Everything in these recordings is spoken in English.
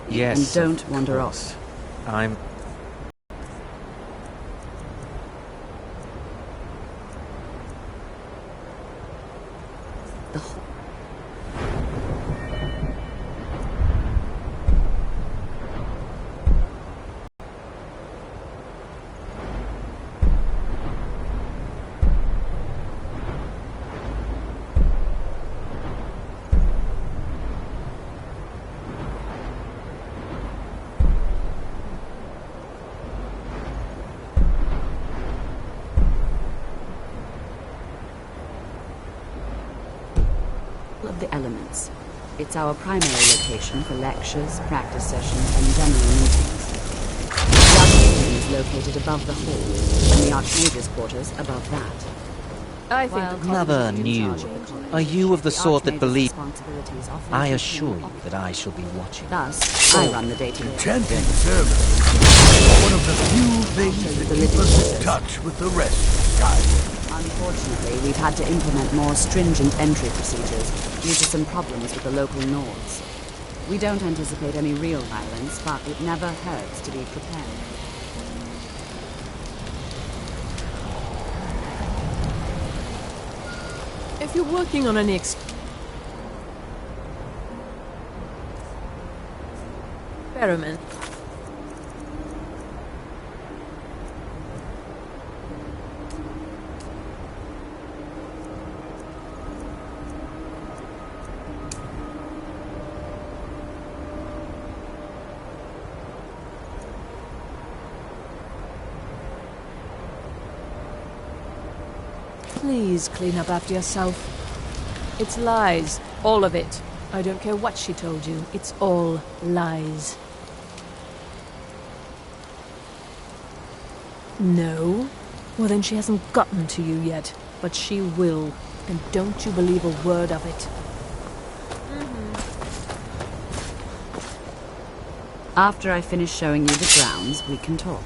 Yes. And don't wander off. I'm... The whole... of the elements. It's our primary location for lectures, practice sessions, and general meetings. The Arcadian is located above the hall, and the Archmage's quarters above that. I think Never knew. Are you of the sort that believe... I assure you that I shall be watching. Thus, I run the dating. Enchanting service. One of the few things that keep us in touch with the rest of Skyrim. Unfortunately, we've had to implement more stringent entry procedures due to some problems with the local Nords. We don't anticipate any real violence, but it never hurts to be prepared. if you're working on any experiment, please clean up after yourself. It's lies. All of it. I don't care what she told you. It's all lies. No? Well, then she hasn't gotten to you yet. But she will. And don't you believe a word of it. After I finish showing you the grounds, we can talk.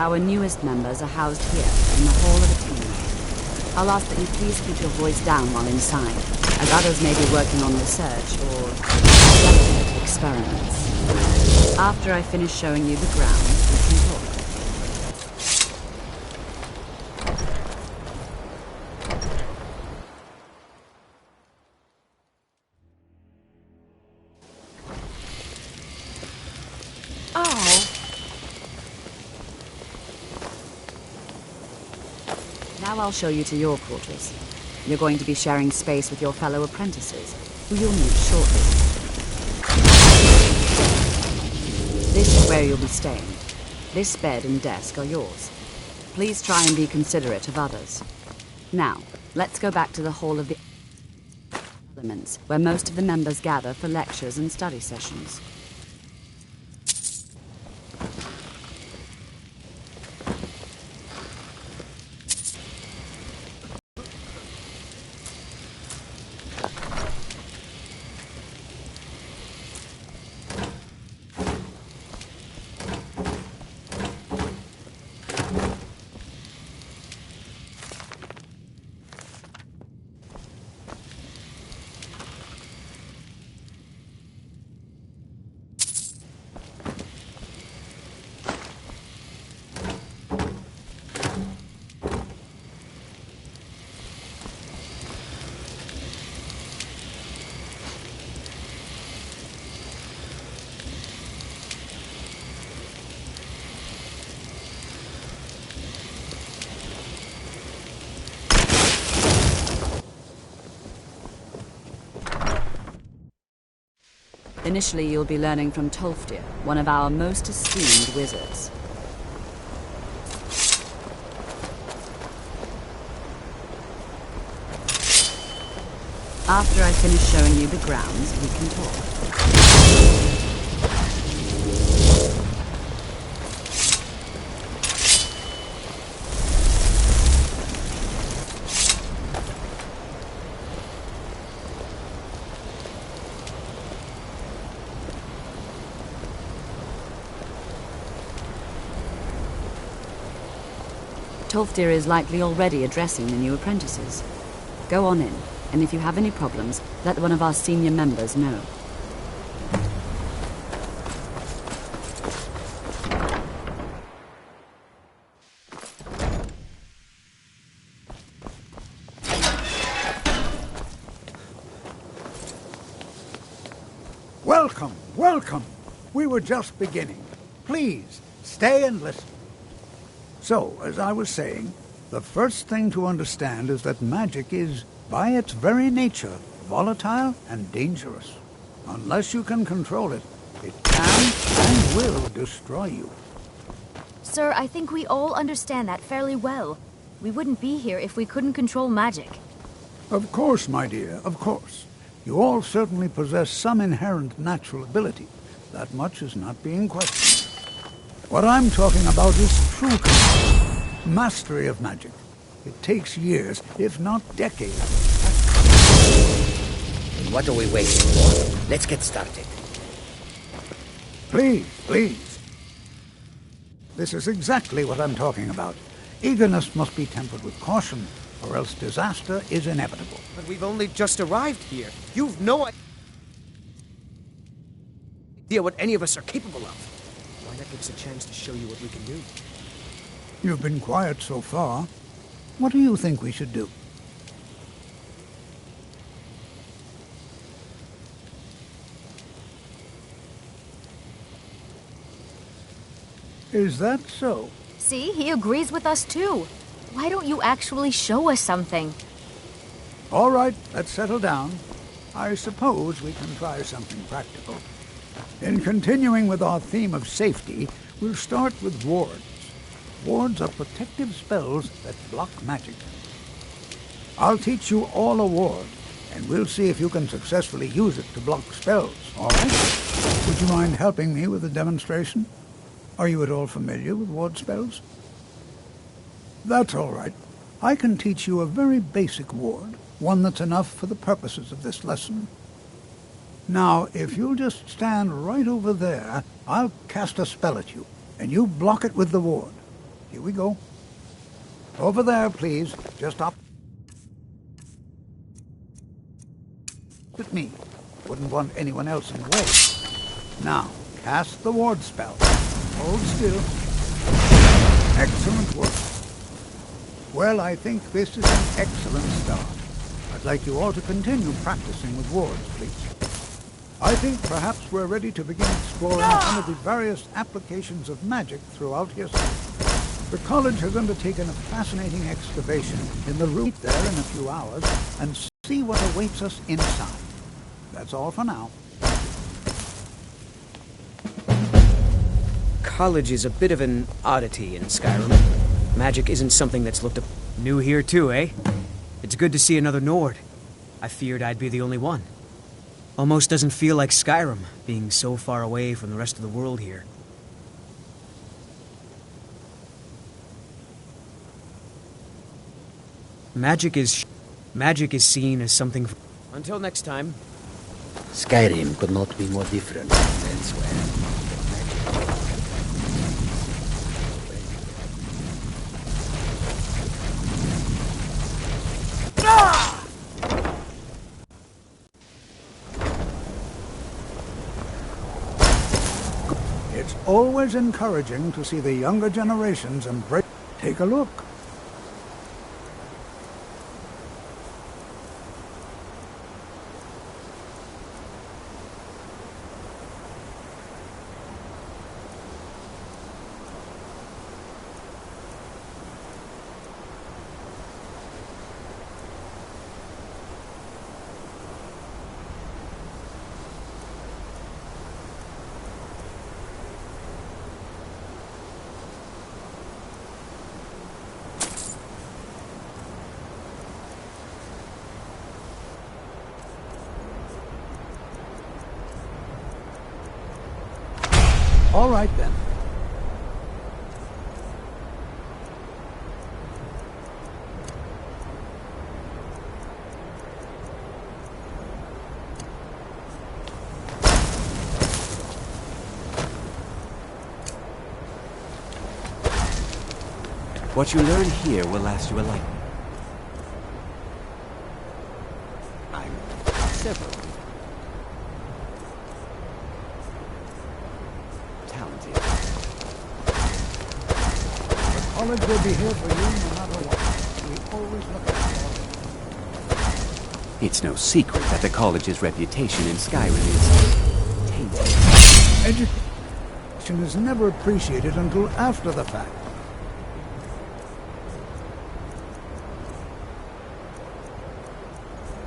Our newest members are housed here, in the Hall of Attainment. I'll ask that you please keep your voice down while inside, as others may be working on research or delicate experiments. After I finish showing you the grounds, we can talk. Now I'll show you to your quarters. You're going to be sharing space with your fellow apprentices, who you'll meet shortly. This is where you'll be staying. This bed and desk are yours. Please try and be considerate of others. Now, let's go back to the Hall of the Elements, where most of the members gather for lectures and study sessions. Initially, you'll be learning from Tolfdir, one of our most esteemed wizards. After I finish showing you the grounds, we can talk. Tolfdir is likely already addressing the new apprentices. Go on in. And if you have any problems, let one of our senior members know. Welcome, welcome. We were just beginning. Please, stay and listen. So, as I was saying, the first thing to understand is that magic is, by its very nature, volatile and dangerous. Unless you can control it, it can and will destroy you. Sir, I think we all understand that fairly well. We wouldn't be here if we couldn't control magic. Of course, my dear, of course. You all certainly possess some inherent natural ability. That much is not being questioned. What I'm talking about is true control, mastery of magic. It takes years, if not decades. What are we waiting for? Let's get started. Please, please. This is exactly what I'm talking about. Eagerness must be tempered with caution, or else disaster is inevitable. But we've only just arrived here. You've no idea what any of us are capable of. Why not give us a chance to show you what we can do? You've been quiet so far. What do you think we should do? Is that so? See, he agrees with us too. Why don't you actually show us something? All right, let's settle down. I suppose we can try something practical. In continuing with our theme of safety, we'll start with wards. Wards are protective spells that block magic. I'll teach you all a ward, and we'll see if you can successfully use it to block spells, all right? Would you mind helping me with the demonstration? Are you at all familiar with ward spells? That's all right. I can teach you a very basic ward, one that's enough for the purposes of this lesson. Now, if you'll just stand right over there, I'll cast a spell at you, and you block it with the ward. Here we go. Over there, please. Just up. At me. Wouldn't want anyone else in the way. Now, cast the ward spell. Hold still. Excellent work. Well, I think this is an excellent start. I'd like you all to continue practicing with wards, please. I think perhaps we're ready to begin exploring some of the various applications of magic throughout history. The college has undertaken a fascinating excavation in the room there in a few hours and see what awaits us inside. That's all for now. College is a bit of an oddity in Skyrim. Magic isn't something that's looked up. New here too, eh? It's good to see another Nord. I feared I'd be the only one. Almost doesn't feel like Skyrim, being so far away from the rest of the world here. Magic is seen as something... Until next time. Skyrim could not be more different from elsewhere. It's always encouraging to see the younger generations embrace. Take a look. All right, then. What you learn here will last you a lifetime. several talented. The college will be here for you no matter what. We always look after you. It's no secret that the college's reputation in Skyrim is tainted. Education is never appreciated until after the fact.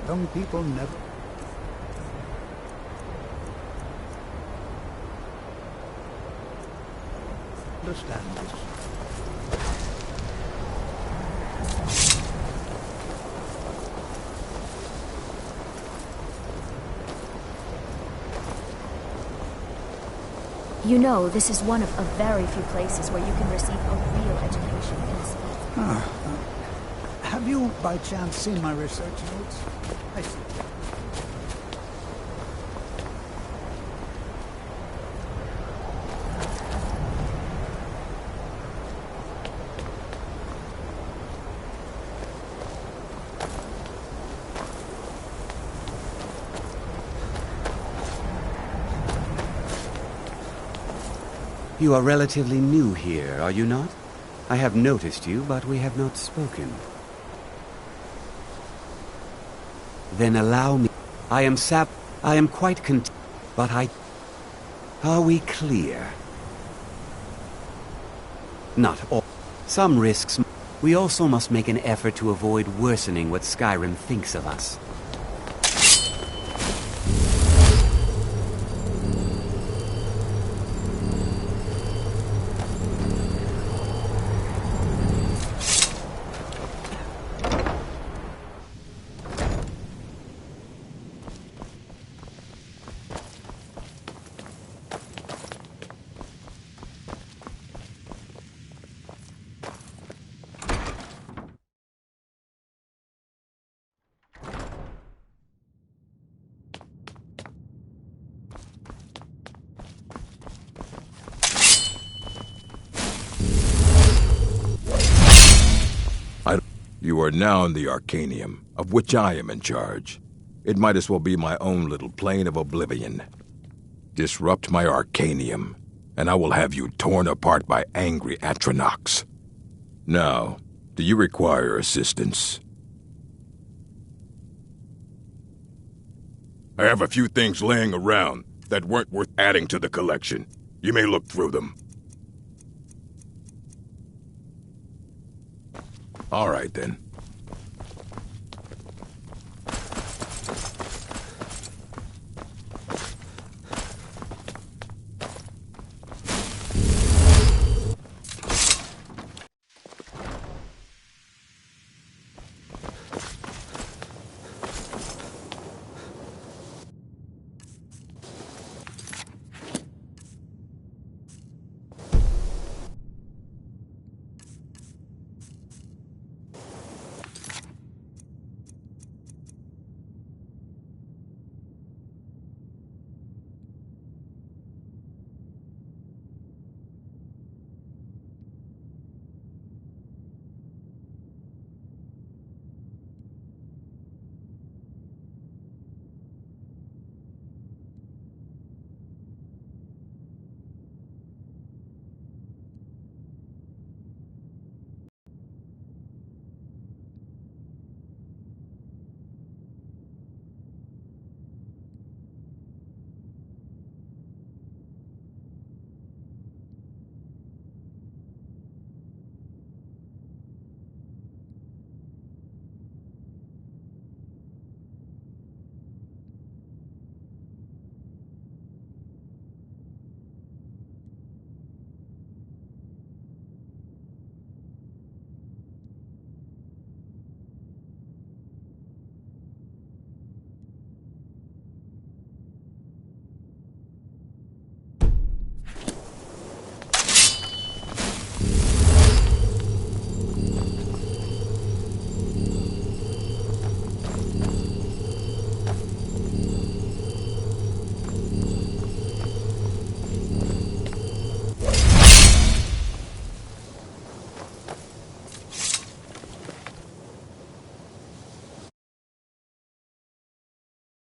Young people never... understand this. You know, this is one of a very few places where you can receive a real education in this field. Have you, by chance, seen my research notes? I see. You are relatively new here, are you not? I have noticed you, but we have not spoken. Then allow me. I am quite content, but Are we clear? Not all. Some risks. We also must make an effort to avoid worsening what Skyrim thinks of us. You are now in the Arcanium, of which I am in charge. It might as well be my own little plane of oblivion. Disrupt my Arcanium, and I will have you torn apart by angry Atronachs. Now, do you require assistance? I have a few things laying around that weren't worth adding to the collection. You may look through them. All right, then.